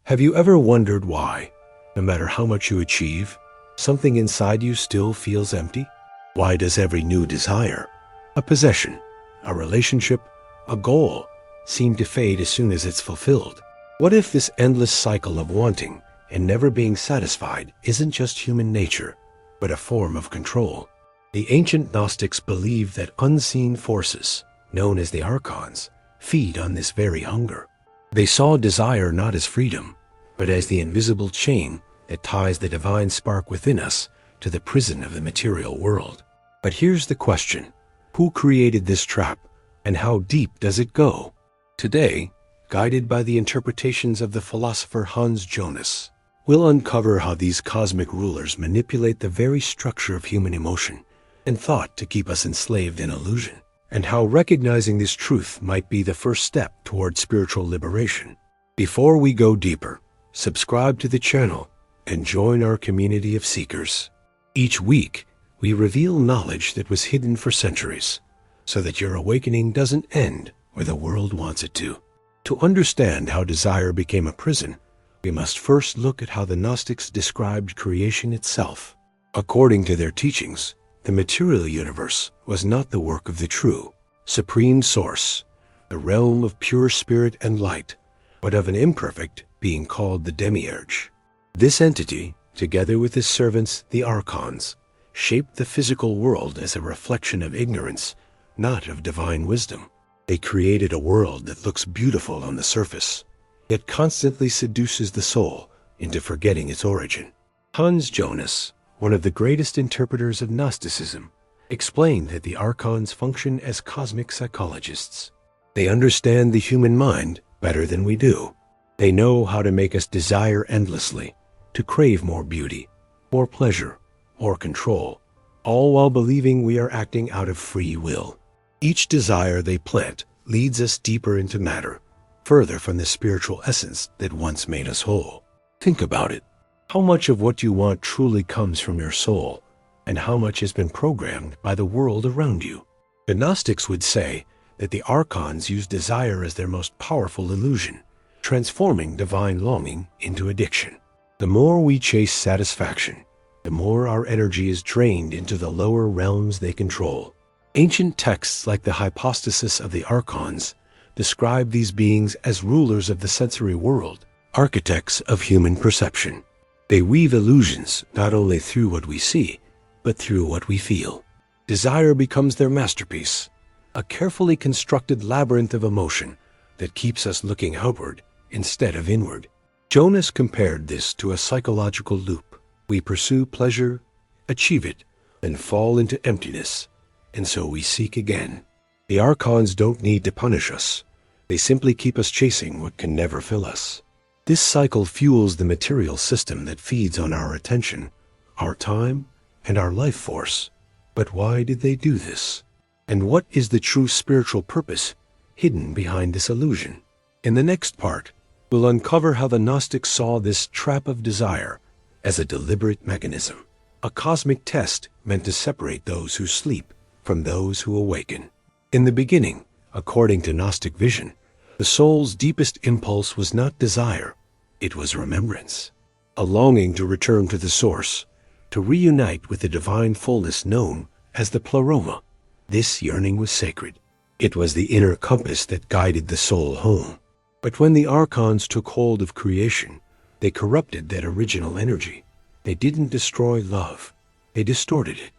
Have you ever wondered why, no matter how much you achieve, something inside you still feels empty? Why does every new desire, a possession, a relationship, a goal, seem to fade as soon as it's fulfilled? What if this endless cycle of wanting and never being satisfied isn't just human nature, but a form of control? The ancient Gnostics believed that unseen forces, known as the Archons, feed on this very hunger. They saw desire not as freedom, but as the invisible chain that ties the divine spark within us to the prison of the material world. But here's the question: who created this trap, and how deep does it go? Today, guided by the interpretations of the philosopher Jonas, we'll uncover how these cosmic rulers manipulate the very structure of human emotion and thought to keep us enslaved in illusion, and how recognizing this truth might be the first step toward spiritual liberation. Before we go deeper, subscribe to the channel and join our community of seekers. Each week, we reveal knowledge that was hidden for centuries, so that your awakening doesn't end where the world wants it to. To understand how desire became a prison, we must first look at how the Gnostics described creation itself. According to their teachings, the material universe was not the work of the true, supreme source, the realm of pure spirit and light, but of an imperfect being called the demiurge. This entity, together with his servants, the Archons, shaped the physical world as a reflection of ignorance, not of divine wisdom. They created a world that looks beautiful on the surface, yet constantly seduces the soul into forgetting its origin. Jonas, one of the greatest interpreters of Gnosticism, explained that the Archons function as cosmic psychologists. They understand the human mind better than we do. They know how to make us desire endlessly, to crave more beauty, more pleasure, more control, all while believing we are acting out of free will. Each desire they plant leads us deeper into matter, further from the spiritual essence that once made us whole. Think about it. How much of what you want truly comes from your soul, and how much has been programmed by the world around you? The Gnostics would say that the Archons use desire as their most powerful illusion, transforming divine longing into addiction. The more we chase satisfaction, the more our energy is drained into the lower realms they control. Ancient texts like the hypostasis of the Archons describe these beings as rulers of the sensory world, architects of human perception. They weave illusions not only through what we see, but through what we feel. Desire becomes their masterpiece, a carefully constructed labyrinth of emotion that keeps us looking outward instead of inward. Jonas compared this to a psychological loop. We pursue pleasure, achieve it, then fall into emptiness, and so we seek again. The Archons don't need to punish us. They simply keep us chasing what can never fill us. This cycle fuels the material system that feeds on our attention, our time, and our life force. But why did they do this? And what is the true spiritual purpose hidden behind this illusion? In the next part, we'll uncover how the Gnostics saw this trap of desire as a deliberate mechanism, a cosmic test meant to separate those who sleep from those who awaken. In the beginning, according to Gnostic vision, the soul's deepest impulse was not desire, it was remembrance, a longing to return to the source, to reunite with the divine fullness known as the pleroma. This yearning was sacred. It was the inner compass that guided the soul home. But when the Archons took hold of creation, they corrupted that original energy. They didn't destroy love, they distorted it.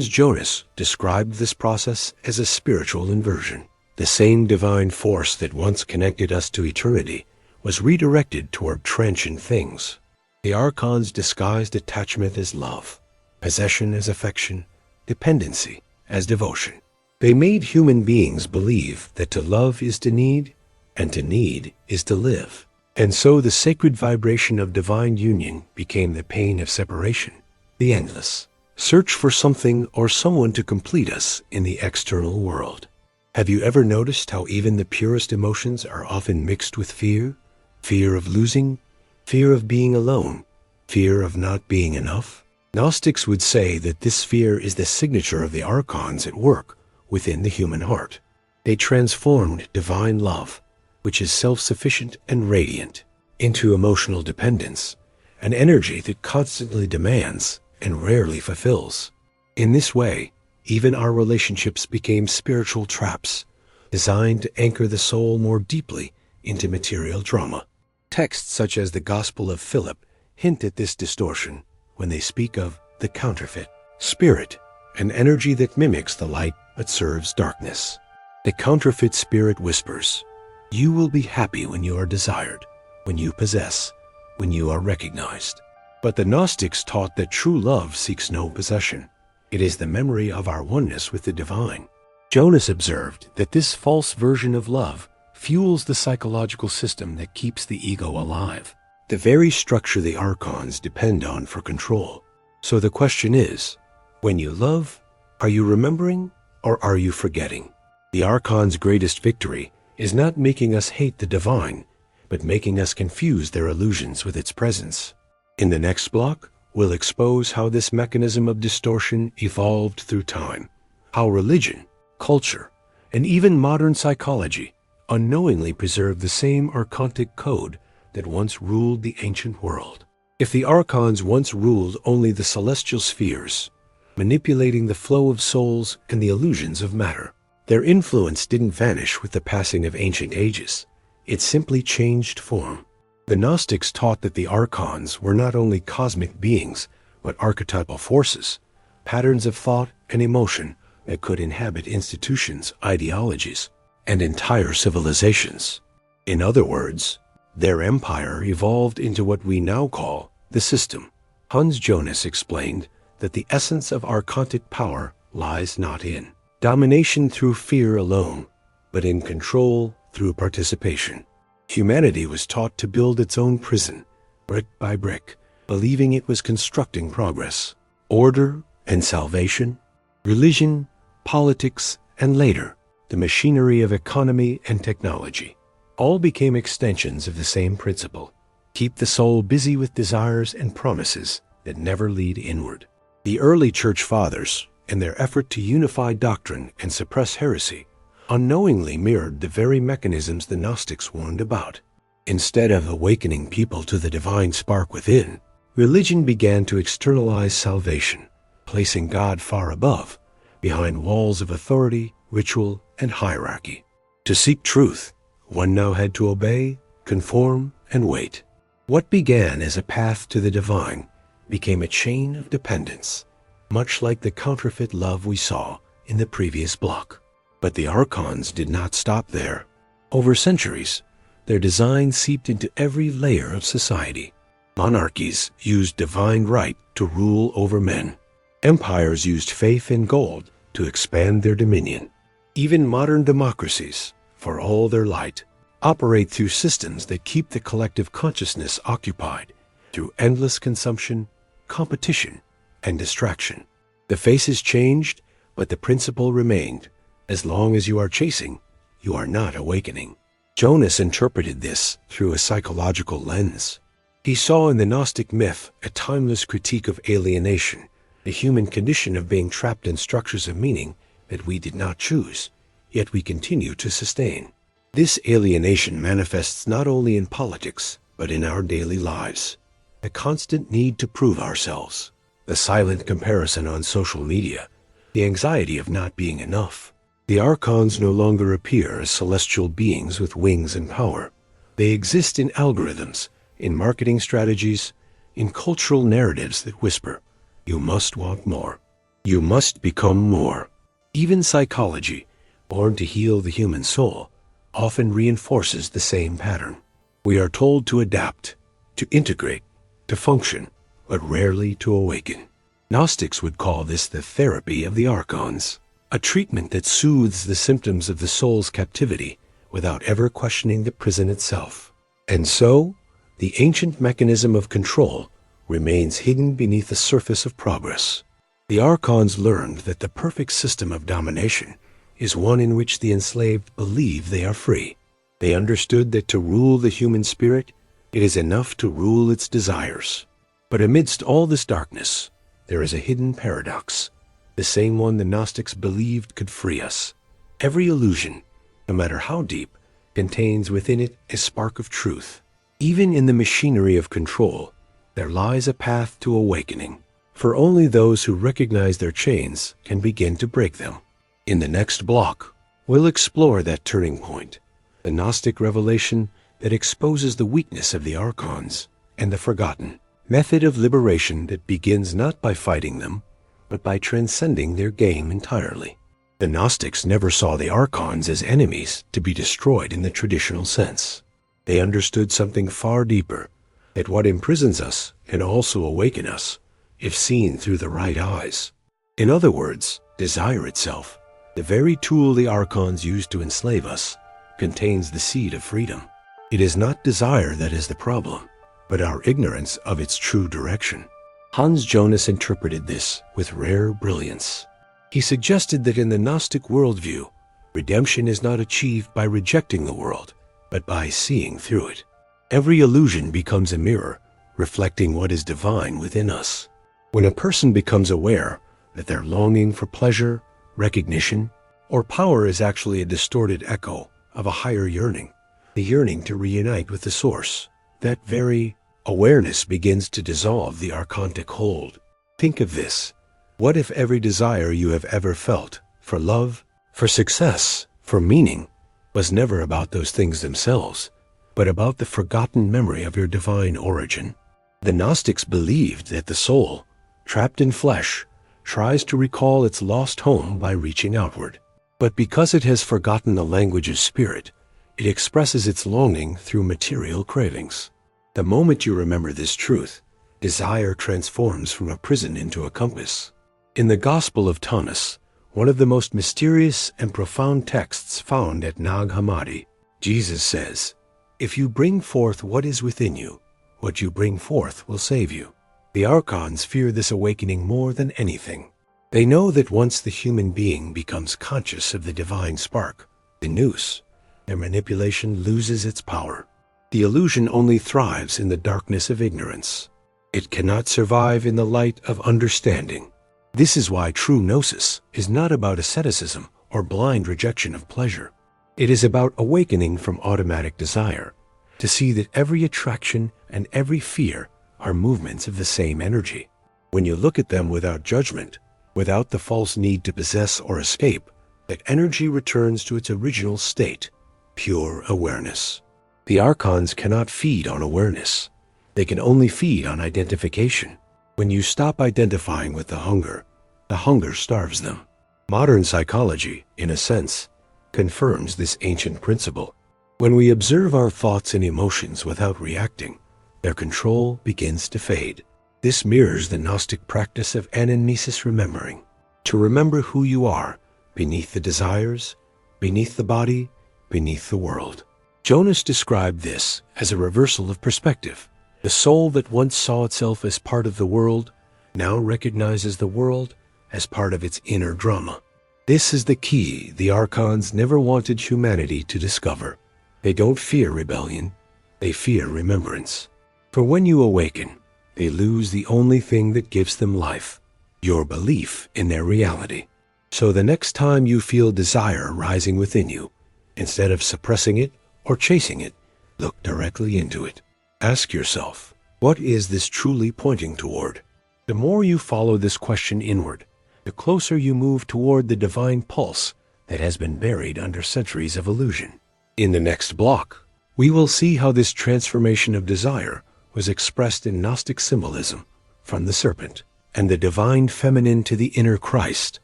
Jonas described this process as a spiritual inversion. The same divine force that once connected us to eternity was redirected toward transient things. The Archons disguised attachment as love, possession as affection, dependency as devotion. They made human beings believe that to love is to need, and to need is to live. And so the sacred vibration of divine union became the pain of separation, the endless search for something or someone to complete us in the external world. Have you ever noticed how even the purest emotions are often mixed with fear? Fear of losing, fear of being alone, fear of not being enough? Gnostics would say that this fear is the signature of the Archons at work within the human heart. They transformed divine love, which is self-sufficient and radiant, into emotional dependence, an energy that constantly demands and rarely fulfills. In this way, even our relationships became spiritual traps, designed to anchor the soul more deeply into material drama. Texts such as the Gospel of Philip hint at this distortion when they speak of the counterfeit spirit, an energy that mimics the light but serves darkness. The counterfeit spirit whispers, "You will be happy when you are desired, when you possess, when you are recognized." But the Gnostics taught that true love seeks no possession. It is the memory of our oneness with the divine. Jonas observed that this false version of love fuels the psychological system that keeps the ego alive, the very structure the Archons depend on for control. So the question is, when you love, are you remembering or are you forgetting? The Archons' greatest victory is not making us hate the divine, but making us confuse their illusions with its presence. In the next block, we'll expose how this mechanism of distortion evolved through time, how religion, culture, and even modern psychology unknowingly preserve the same archontic code that once ruled the ancient world. If the Archons once ruled only the celestial spheres, manipulating the flow of souls and the illusions of matter, their influence didn't vanish with the passing of ancient ages. It simply changed form. The Gnostics taught that the Archons were not only cosmic beings, but archetypal forces, patterns of thought and emotion that could inhabit institutions, ideologies, and entire civilizations. In other words, their empire evolved into what we now call the system. Hans Jonas explained that the essence of archontic power lies not in domination through fear alone, but in control through participation. Humanity was taught to build its own prison, brick by brick, believing it was constructing progress, order and salvation, religion, politics, and later, the machinery of economy and technology. All became extensions of the same principle: keep the soul busy with desires and promises that never lead inward. The early church fathers, in their effort to unify doctrine and suppress heresy, unknowingly mirrored the very mechanisms the Gnostics warned about. Instead of awakening people to the divine spark within, religion began to externalize salvation, placing God far above, behind walls of authority, ritual, and hierarchy. To seek truth, one now had to obey, conform, and wait. What began as a path to the divine became a chain of dependence, much like the counterfeit love we saw in the previous block. But the Archons did not stop there. Over centuries, their design seeped into every layer of society. Monarchies used divine right to rule over men. Empires used faith and gold to expand their dominion. Even modern democracies, for all their light, operate through systems that keep the collective consciousness occupied through endless consumption, competition, and distraction. The faces changed, but the principle remained. As long as you are chasing, you are not awakening. Jonas interpreted this through a psychological lens. He saw in the Gnostic myth a timeless critique of alienation, the human condition of being trapped in structures of meaning that we did not choose, yet we continue to sustain. This alienation manifests not only in politics, but in our daily lives. The constant need to prove ourselves, the silent comparison on social media, the anxiety of not being enough. The Archons no longer appear as celestial beings with wings and power. They exist in algorithms, in marketing strategies, in cultural narratives that whisper, "You must want more. You must become more." Even psychology, born to heal the human soul, often reinforces the same pattern. We are told to adapt, to integrate, to function, but rarely to awaken. Gnostics would call this the therapy of the Archons, a treatment that soothes the symptoms of the soul's captivity without ever questioning the prison itself. And so, the ancient mechanism of control remains hidden beneath the surface of progress. The Archons learned that the perfect system of domination is one in which the enslaved believe they are free. They understood that to rule the human spirit, it is enough to rule its desires. But amidst all this darkness, there is a hidden paradox, the same one the Gnostics believed could free us. Every illusion, no matter how deep, contains within it a spark of truth. Even in the machinery of control, there lies a path to awakening, for only those who recognize their chains can begin to break them. In the next block, we'll explore that turning point, the Gnostic revelation that exposes the weakness of the Archons and the forgotten method of liberation that begins not by fighting them, but by transcending their game entirely. The Gnostics never saw the Archons as enemies to be destroyed in the traditional sense. They understood something far deeper, that what imprisons us can also awaken us, if seen through the right eyes. In other words, desire itself, the very tool the Archons used to enslave us, contains the seed of freedom. It is not desire that is the problem, but our ignorance of its true direction. Hans Jonas interpreted this with rare brilliance. He suggested that in the Gnostic worldview, redemption is not achieved by rejecting the world, but by seeing through it. Every illusion becomes a mirror, reflecting what is divine within us. When a person becomes aware that their longing for pleasure, recognition, or power is actually a distorted echo of a higher yearning, the yearning to reunite with the source, that very awareness begins to dissolve the archontic hold. Think of this. What if every desire you have ever felt for love, for success, for meaning, was never about those things themselves, but about the forgotten memory of your divine origin? The Gnostics believed that the soul, trapped in flesh, tries to recall its lost home by reaching outward. But because it has forgotten the language of spirit, it expresses its longing through material cravings. The moment you remember this truth, desire transforms from a prison into a compass. In the Gospel of Jonas, one of the most mysterious and profound texts found at Nag Hammadi, Jesus says, "If you bring forth what is within you, what you bring forth will save you." The Archons fear this awakening more than anything. They know that once the human being becomes conscious of the divine spark, the nous, their manipulation loses its power. The illusion only thrives in the darkness of ignorance. It cannot survive in the light of understanding. This is why true gnosis is not about asceticism or blind rejection of pleasure. It is about awakening from automatic desire, to see that every attraction and every fear are movements of the same energy. When you look at them without judgment, without the false need to possess or escape, that energy returns to its original state, pure awareness. The Archons cannot feed on awareness. They can only feed on identification. When you stop identifying with the hunger starves them. Modern psychology, in a sense, confirms this ancient principle. When we observe our thoughts and emotions without reacting, their control begins to fade. This mirrors the Gnostic practice of anamnesis remembering, to remember who you are beneath the desires, beneath the body, beneath the world. Jonas described this as a reversal of perspective. The soul that once saw itself as part of the world now recognizes the world as part of its inner drama. This is the key the Archons never wanted humanity to discover. They don't fear rebellion, they fear remembrance. For when you awaken, they lose the only thing that gives them life, your belief in their reality. So the next time you feel desire rising within you, instead of suppressing it or chasing it, look directly into it. Ask yourself, what is this truly pointing toward? The more you follow this question inward, the closer you move toward the divine pulse that has been buried under centuries of illusion. In the next block, we will see how this transformation of desire was expressed in Gnostic symbolism, from the serpent and the divine feminine to the inner Christ,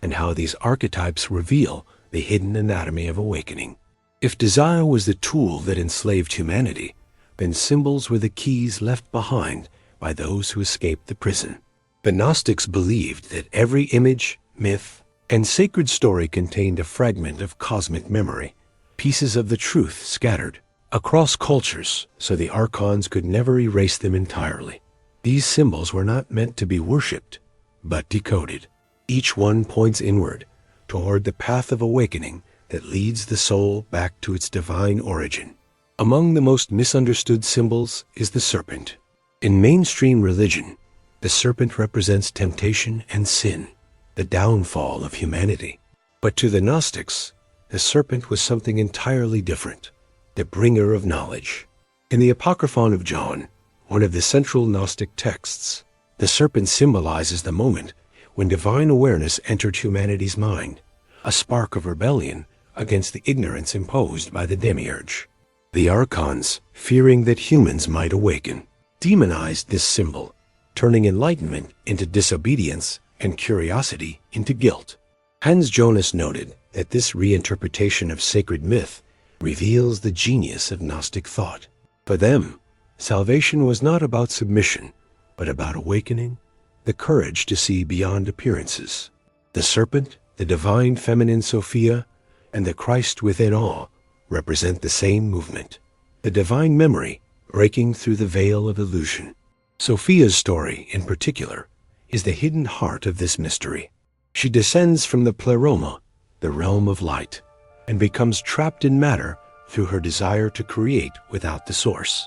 and how these archetypes reveal the hidden anatomy of awakening. If desire was the tool that enslaved humanity, then symbols were the keys left behind by those who escaped the prison. The Gnostics believed that every image, myth, and sacred story contained a fragment of cosmic memory, pieces of the truth scattered across cultures, so the Archons could never erase them entirely. These symbols were not meant to be worshipped, but decoded. Each one points inward, toward the path of awakening that leads the soul back to its divine origin. Among the most misunderstood symbols is the serpent. In mainstream religion, the serpent represents temptation and sin, the downfall of humanity. But to the Gnostics, the serpent was something entirely different, the bringer of knowledge. In the Apocryphon of John, one of the central Gnostic texts, the serpent symbolizes the moment when divine awareness entered humanity's mind, a spark of rebellion against the ignorance imposed by the demiurge. The Archons, fearing that humans might awaken, demonized this symbol, turning enlightenment into disobedience and curiosity into guilt. Hans Jonas noted that this reinterpretation of sacred myth reveals the genius of Gnostic thought. For them, salvation was not about submission, but about awakening, the courage to see beyond appearances. The serpent, the divine feminine Sophia, and the Christ within all represent the same movement, the divine memory breaking through the veil of illusion. Sophia's story, in particular, is the hidden heart of this mystery. She descends from the pleroma, the realm of light, and becomes trapped in matter through her desire to create without the source.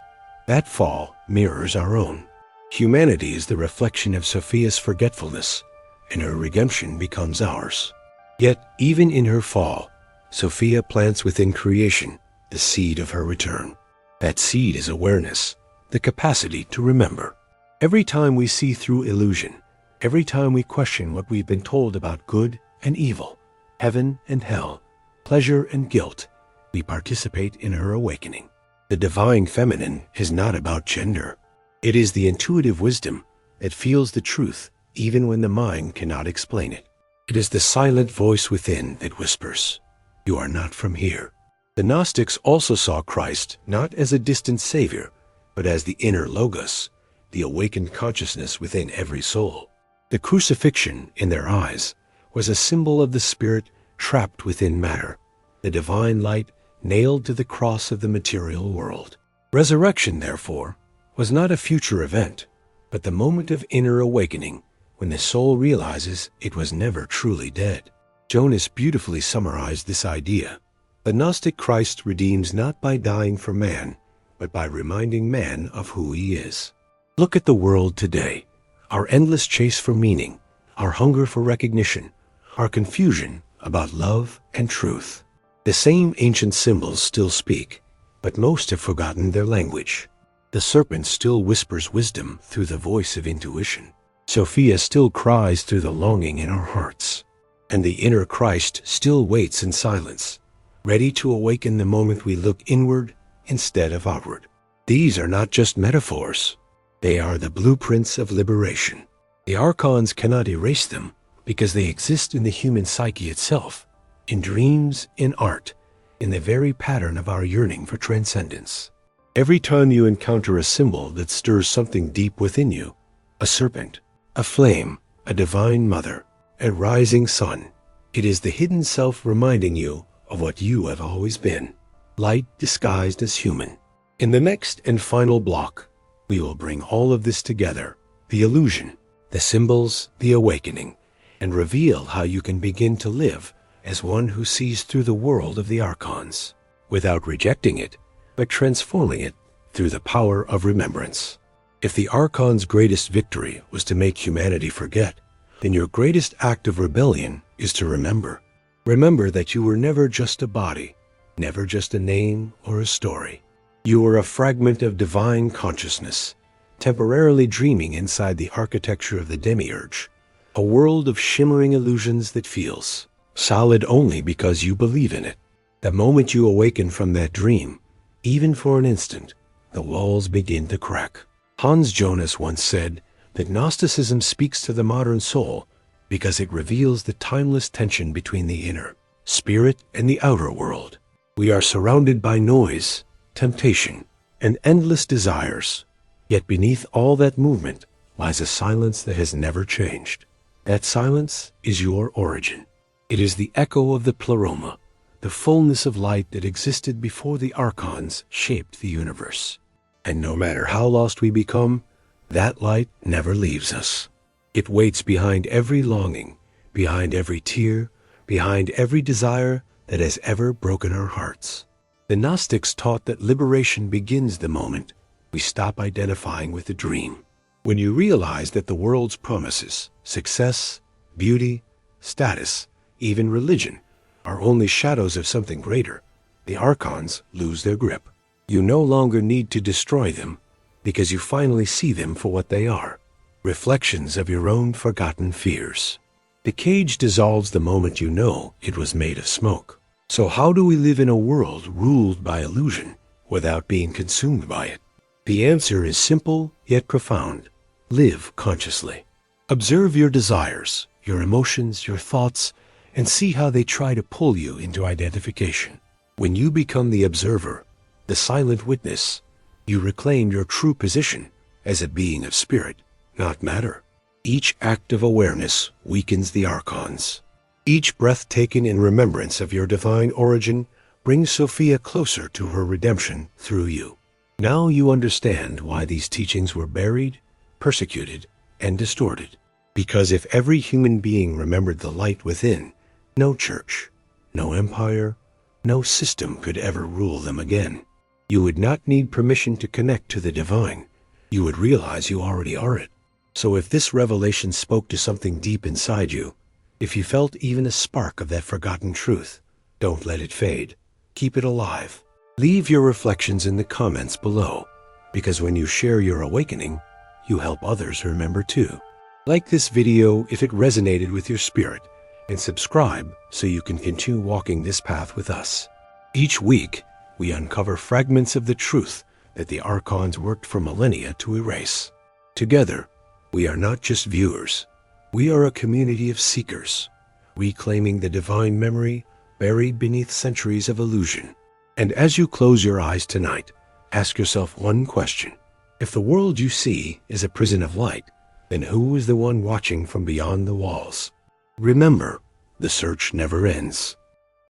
That fall mirrors our own. Humanity is the reflection of Sophia's forgetfulness, and her redemption becomes ours. Yet, even in her fall, Sophia plants within creation the seed of her return. That seed is awareness, the capacity to remember. Every time we see through illusion, every time we question what we've been told about good and evil, heaven and hell, pleasure and guilt, we participate in her awakening. The divine feminine is not about gender. It is the intuitive wisdom that feels the truth even when the mind cannot explain it. It is the silent voice within that whispers, "You are not from here." The Gnostics also saw Christ not as a distant savior, but as the inner logos, the awakened consciousness within every soul. The crucifixion, in their eyes, was a symbol of the spirit trapped within matter, the divine light nailed to the cross of the material world. Resurrection, therefore, was not a future event, but the moment of inner awakening when the soul realizes it was never truly dead. Jonas beautifully summarized this idea. The Gnostic Christ redeems not by dying for man, but by reminding man of who he is. Look at the world today, our endless chase for meaning, our hunger for recognition, our confusion about love and truth. The same ancient symbols still speak, but most have forgotten their language. The serpent still whispers wisdom through the voice of intuition. Sophia still cries through the longing in our hearts. And the inner Christ still waits in silence, ready to awaken the moment we look inward instead of outward. These are not just metaphors. They are the blueprints of liberation. The Archons cannot erase them because they exist in the human psyche itself, in dreams, in art, in the very pattern of our yearning for transcendence. Every time you encounter a symbol that stirs something deep within you, a serpent, a flame, a divine mother, a rising sun, it is the hidden self reminding you of what you have always been, light disguised as human. In the next and final block, we will bring all of this together, the illusion, the symbols, the awakening, and reveal how you can begin to live as one who sees through the world of the Archons, without rejecting it, but transforming it through the power of remembrance. If the Archons' greatest victory was to make humanity forget, then your greatest act of rebellion is to remember. Remember that you were never just a body, never just a name or a story. You were a fragment of divine consciousness, temporarily dreaming inside the architecture of the demiurge, a world of shimmering illusions that feels solid only because you believe in it. The moment you awaken from that dream, even for an instant, the walls begin to crack. Hans Jonas once said that Gnosticism speaks to the modern soul because it reveals the timeless tension between the inner spirit and the outer world. We are surrounded by noise, temptation, and endless desires, yet beneath all that movement lies a silence that has never changed. That silence is your origin. It is the echo of the pleroma, the fullness of light that existed before the Archons shaped the universe. And no matter how lost we become, that light never leaves us. It waits behind every longing, behind every tear, behind every desire that has ever broken our hearts. The Gnostics taught that liberation begins the moment we stop identifying with the dream. When you realize that the world's promises, success, beauty, status, even religion, are only shadows of something greater, the Archons lose their grip. You no longer need to destroy them, because you finally see them for what they are, reflections of your own forgotten fears. The cage dissolves the moment you know it was made of smoke. So how do we live in a world ruled by illusion without being consumed by it? The answer is simple yet profound. Live consciously. Observe your desires, your emotions, your thoughts, and see how they try to pull you into identification. When you become the observer, the silent witness, you reclaim your true position as a being of spirit, not matter. Each act of awareness weakens the Archons. Each breath taken in remembrance of your divine origin brings Sophia closer to her redemption through you. Now you understand why these teachings were buried, persecuted, and distorted. Because if every human being remembered the light within, no church, no empire, no system could ever rule them again. You would not need permission to connect to the divine. You would realize you already are it. So if this revelation spoke to something deep inside you, if you felt even a spark of that forgotten truth, don't let it fade. Keep it alive. Leave your reflections in the comments below, because when you share your awakening, you help others remember too. Like this video if it resonated with your spirit, and subscribe so you can continue walking this path with us. Each week, we uncover fragments of the truth that the Archons worked for millennia to erase. Together, we are not just viewers. We are a community of seekers, reclaiming the divine memory buried beneath centuries of illusion. And as you close your eyes tonight, ask yourself one question. If the world you see is a prison of light, then who is the one watching from beyond the walls? Remember, the search never ends.